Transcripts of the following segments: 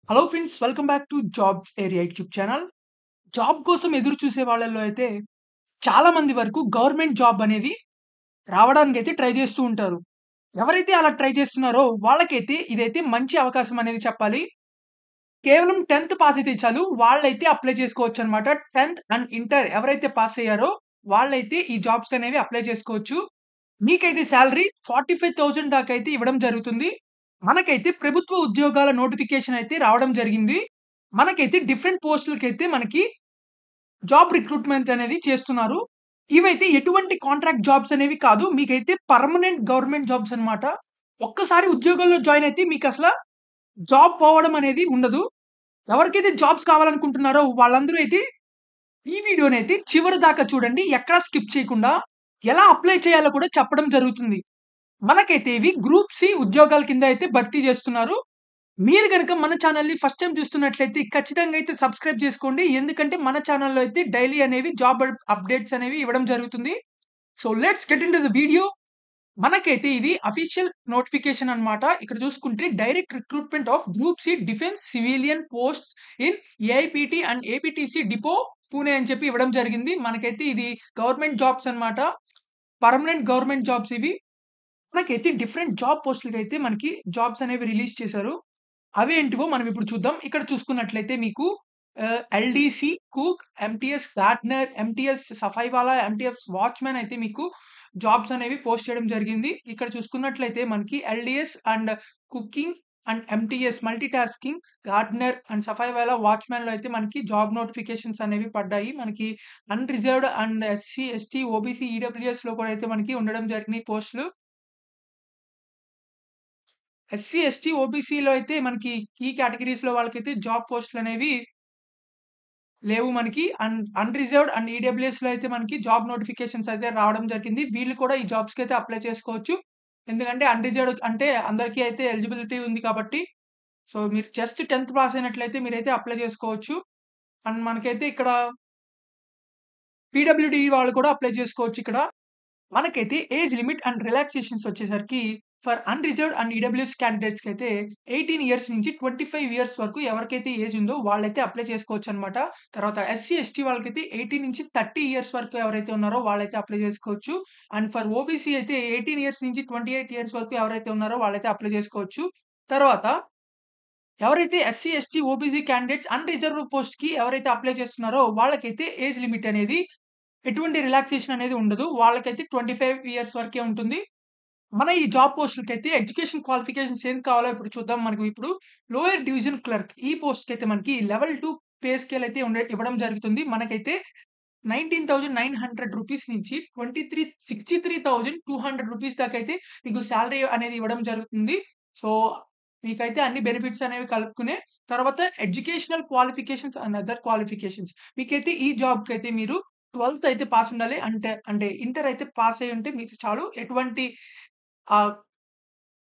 Hello friends, welcome back to jobs area YouTube channel. Job కోసం ఎదురు చూసే వాళ్ళల్లో అయితే చాలా మంది వరకు గవర్నమెంట్ జాబ్ అనేది రావడానికైతే ట్రై చేస్తూ ఉంటారు. ఎవరైతే అలా ట్రై చేస్తున్నారో వాళ్ళకైతే ఇదైతే మంచి అవకాశం అనేది చెప్పాలి. కేవలం 10థ్ పాస్ అయితే చాలు. వాళ్ళైతే అప్లై చేసుకోవచ్చనమాట. 10థ్ అండ్ ఇంటర్ ఎవరైతే పాస్ అయ్యారో వాళ్ళైతే ఈ జాబ్స్‌కనేవి అప్లై చేసుకోవచ్చు. మీకైతే సాలరీ 45,000 దాకా అయితే ఇవ్వడం జరుగుతుంది. మనకైతే ప్రభుత్వ ఉద్యోగాల నోటిఫికేషన్ అయితే రావడం జరిగింది. మనకైతే డిఫరెంట్ పోస్టులకైతే మనకి జాబ్ రిక్రూట్‌మెంట్ అనేది చేస్తున్నారు. ఇవైతే ఎటువంటి కాంట్రాక్ట్ జాబ్స్ అనేవి కాదు. మీకైతే పర్మనెంట్ గవర్నమెంట్ జాబ్స్ అన్నమాట. ఒక్కసారి ఉద్యోగంలో జాయిన్ అయితే మీకసల జాబ్ పోవడం అనేది ఉండదు. ఎవరికైతే జాబ్స్ కావాలనుకుంటున్నారో వాళ్ళందరూ అయితే ఈ వీడియోనైతే చివరి దాకా చూడండి. ఎక్కడా స్కిప్ చేయకుండా ఎలా అప్లై చేయాలో కూడా చెప్పడం జరుగుతుంది. మనకైతే ఇవి గ్రూప్ సి ఉద్యోగాల కింద అయితే భర్తీ చేస్తున్నారు. మీరు గనక మన ఛానెల్‌ని ఫస్ట్ టైమ్ చూస్తున్నట్లయితే ఖచ్చితంగా అయితే సబ్స్క్రైబ్ చేసుకోండి. ఎందుకంటే మన ఛానెల్‌లో అయితే డైలీ అనేవి జాబ్ అప్డేట్స్ అనేవి ఇవ్వడం జరుగుతుంది. So let's get into the video. మనకైతే ఇది అఫీషియల్ నోటిఫికేషన్ అన్నమాట. ఇక్కడ చూసుకుంటే direct recruitment of group C defence civilian posts in AIPT and APTC depot Pune అని చెప్పి ఇవ్వడం జరిగింది. మనకైతే ఇది గవర్నమెంట్ జాబ్స్ అన్నమాట. పర్మనెంట్ గవర్నమెంట్ జాబ్స్ ఇవి. మనకైతే డిఫరెంట్ జాబ్ పోస్టులకైతే మనకి జాబ్స్ అనేవి రిలీజ్ చేశారు. అవేంటివో మనం ఇప్పుడు చూద్దాం. ఇక్కడ చూసుకున్నట్లయితే మీకు LDC cook, MTS gardener, MTS సఫాయివాలా, ఎంటీఎస్ వాచ్‌మెన్ అయితే మీకు జాబ్స్ అనేవి పోస్ట్ చేయడం జరిగింది. ఇక్కడ చూసుకున్నట్లయితే మనకి LDS and cooking and MTS multi tasking, gardener and సఫాయివాలా, వాచ్‌మెన్‌లో అయితే మనకి జాబ్ నోటిఫికేషన్స్ అనేవి పడ్డాయి. మనకి unreserved and SC, ST, OBC, ఈడబ్ల్యూఎస్‌లో కూడా అయితే మనకి ఉండడం జరిగినాయి పోస్టులు. ఎస్సీ, ఎస్టీ, ఓబీసీలో అయితే మనకి ఈ కేటగరీస్‌లో వాళ్ళకైతే జాబ్ పోస్టులనేవి లేవు మనకి. అన్‌రిజర్వ్డ్ అండ్ ఈడబ్ల్యూఎస్‌లో అయితే మనకి జాబ్ నోటిఫికేషన్స్ అయితే రావడం జరిగింది. వీళ్ళు కూడా ఈ జాబ్స్‌కైతే అప్లై చేసుకోవచ్చు. ఎందుకంటే అన్‌రిజర్వ్డ్ అంటే అందరికీ అయితే ఎలిజిబిలిటీ ఉంది కాబట్టి. సో, మీరు జస్ట్ 10థ్ పాస్ అయినట్లయితే మీరైతే అప్లై చేసుకోవచ్చు. అండ్ మనకైతే ఇక్కడ పీడబ్ల్యూడీ వాళ్ళు కూడా అప్లై చేసుకోవచ్చిక్కడ. మనకైతే ఏజ్ లిమిట్ అండ్ రిలాక్సేషన్స్ వచ్చేసరికి ఫర్ అన్‌రిజర్వ్డ్ అండ్ ఈడబ్ల్యూఎస్ క్యాండిడేట్స్‌కి అయితే 18 ఇయర్స్ నుంచి 25 ఇయర్స్ వరకు ఎవరికైతే ఏజ్ ఉందో వాళ్ళైతే అప్లై చేసుకోవచ్చనమాట. తర్వాత ఎస్సీ, ఎస్టీ వాళ్ళకైతే 18 నుంచి 30 ఇయర్స్ వరకు ఎవరైతే ఉన్నారో వాళ్ళైతే అప్లై చేసుకోవచ్చు. అండ్ ఫర్ ఓబీసీ అయితే 18 ఇయర్స్ నుంచి 28 ఇయర్స్ వరకు ఎవరైతే ఉన్నారో వాళ్ళైతే అప్లై చేసుకోవచ్చు. తర్వాత ఎవరైతే SC, ST, OBC candidates unreserved పోస్ట్‌కి ఎవరైతే అప్లై చేస్తున్నారో వాళ్ళకైతే ఏజ్ లిమిట్ అనేది ఎటువంటి రిలాక్సేషన్ అనేది ఉండదు. వాళ్ళకైతే 25 ఇయర్స్ వరకే ఉంటుంది. మన ఈ జాబ్ పోస్టులకైతే ఎడ్యుకేషన్ క్వాలిఫికేషన్స్ ఏం కావాలో ఇప్పుడు చూద్దాం. మనకు ఇప్పుడు లోయర్ డివిజన్ క్లర్క్ ఈ పోస్ట్‌కైతే మనకి లెవెల్ 2 పే స్కేల్ అయితే ఇవ్వడం జరుగుతుంది. మనకైతే రూ. 19,900 నుంచి 63,200 రూపీస్ దాకైతే మీకు సాలరీ అనేది ఇవ్వడం జరుగుతుంది. సో, మీకైతే అన్ని బెనిఫిట్స్ అనేవి కలుపుకునే తర్వాత educational qualifications and other qualifications. మీకైతే ఈ జాబ్‌కైతే మీరు 12థ్ అయితే పాస్ ఉండాలి. అంటే ఇంటర్ అయితే పాస్ అయ్యి ఉంటే మీకు చాలు. ఎటువంటి ఆహ్,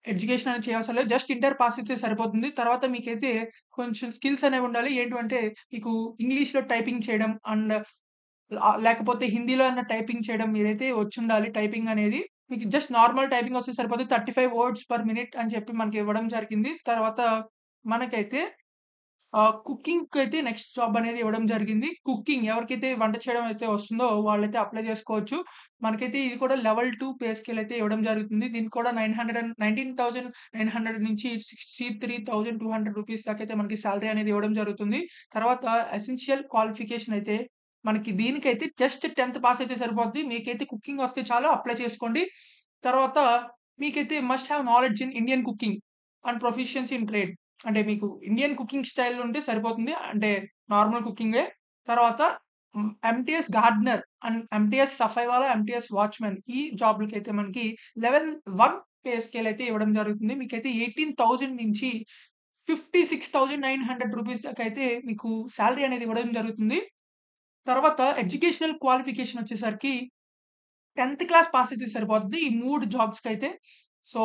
ఎడ్యుకేషన్ అనేది చేయవసరం లేదు. జస్ట్ ఇంటర్ పాస్ అయితే సరిపోతుంది. తర్వాత మీకైతే కొంచెం స్కిల్స్ అనేవి ఉండాలి. ఏంటివంటే మీకు ఇంగ్లీష్‌లో టైపింగ్ చేయడం అండ్ లేకపోతే హిందీలో అన్నా టైపింగ్ చేయడం మీరైతే వచ్చుండాలి టైపింగ్ అనేది. మీకు జస్ట్ నార్మల్ టైపింగ్ వస్తే సరిపోతుంది. 35 వర్డ్స్ పర్ మినిట్ అని చెప్పి మనకి ఇవ్వడం జరిగింది. తర్వాత మనకైతే కుకింగ్‌కైతే నెక్స్ట్ జాబ్ అనేది ఇవ్వడం జరిగింది. కుకింగ్ ఎవరికైతే వంట చేయడం అయితే వస్తుందో వాళ్ళైతే అప్లై చేసుకోవచ్చు. మనకైతే ఇది కూడా లెవెల్ 2 పే స్కేల్ అయితే ఇవ్వడం జరుగుతుంది. దీనికి కూడా 19,900 నుంచి 63,200 రూపీస్ దాకైతే మనకి సాలరీ అనేది ఇవ్వడం జరుగుతుంది. తర్వాత ఎసెన్షియల్ క్వాలిఫికేషన్ అయితే మనకి దీనికైతే జస్ట్ 10థ్ పాస్ అయితే సరిపోద్ది. మీకైతే కుకింగ్ వస్తే చాలు అప్లై చేసుకోండి. తర్వాత మీకైతే must have knowledge in Indian cooking and proficiency in trade. అంటే మీకు ఇండియన్ కుకింగ్ స్టైల్ ఉంటే సరిపోతుంది. అంటే నార్మల్ కుకింగే. తర్వాత ఎంటీఎస్ గార్డెనర్ అండ్ ఎంటీఎస్ సఫైవాలా, ఎంటీఎస్ వాచ్‌మెన్ ఈ జాబ్‌లకైతే మనకి లెవెల్ 1 పే స్కేల్ అయితే ఇవ్వడం జరుగుతుంది. మీకైతే 18,000 నుంచి 56,900 రూపీస్ దాకా అయితే మీకు సాలరీ అనేది ఇవ్వడం జరుగుతుంది. తర్వాత ఎడ్యుకేషనల్ క్వాలిఫికేషన్ వచ్చేసరికి 10థ్ క్లాస్ పాస్ అయితే సరిపోద్ది. ఈ 3 జాబ్స్‌కైతే. సో,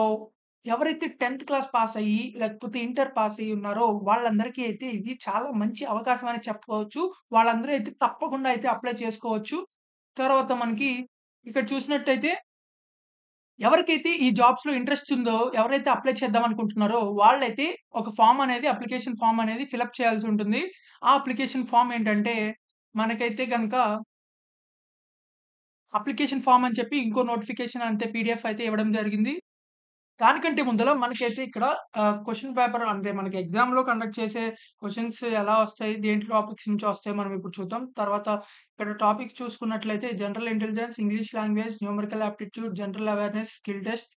ఎవరైతే 10థ్ క్లాస్ పాస్ అయ్యి, లేకపోతే ఇంటర్ పాస్ అయ్యి ఉన్నారో వాళ్ళందరికీ అయితే ఇది చాలా మంచి అవకాశం అని చెప్పుకోవచ్చు. వాళ్ళందరూ అయితే తప్పకుండా అయితే అప్లై చేసుకోవచ్చు. తర్వాత మనకి ఇక్కడ చూసినట్టయితే ఎవరికైతే ఈ జాబ్స్‌లో ఇంట్రెస్ట్ ఉందో, ఎవరైతే అప్లై చేద్దాం అనుకుంటున్నారో, వాళ్ళైతే ఒక ఫార్మ్ అనేది అప్లికేషన్ ఫార్మ్ అనేది ఫిలప్ చేయాల్సి ఉంటుంది. ఆ అప్లికేషన్ ఫార్మ్ ఏంటంటే, మనకైతే గనక అప్లికేషన్ ఫార్మ్ అని చెప్పి ఇంకో నోటిఫికేషన్ అంతే పీడీఎఫ్ అయితే ఇవ్వడం జరిగింది. దానికంటే ముందల మనకైతే ఇక్కడ క్వెషన్ పేపర్ అంటే మనకి ఎగ్జామ్‌లో కండక్ట్ చేసే క్వెషన్స్ ఎలా వస్తాయి? దేంట్లో టాపిక్స్ నుంచి వస్తాయో మనం ఇప్పుడు చూద్దాం. తర్వాత ఇక్కడ టాపిక్స్ చూసుకున్నట్లయితే general intelligence, English language, numerical aptitude, general awareness, skill test,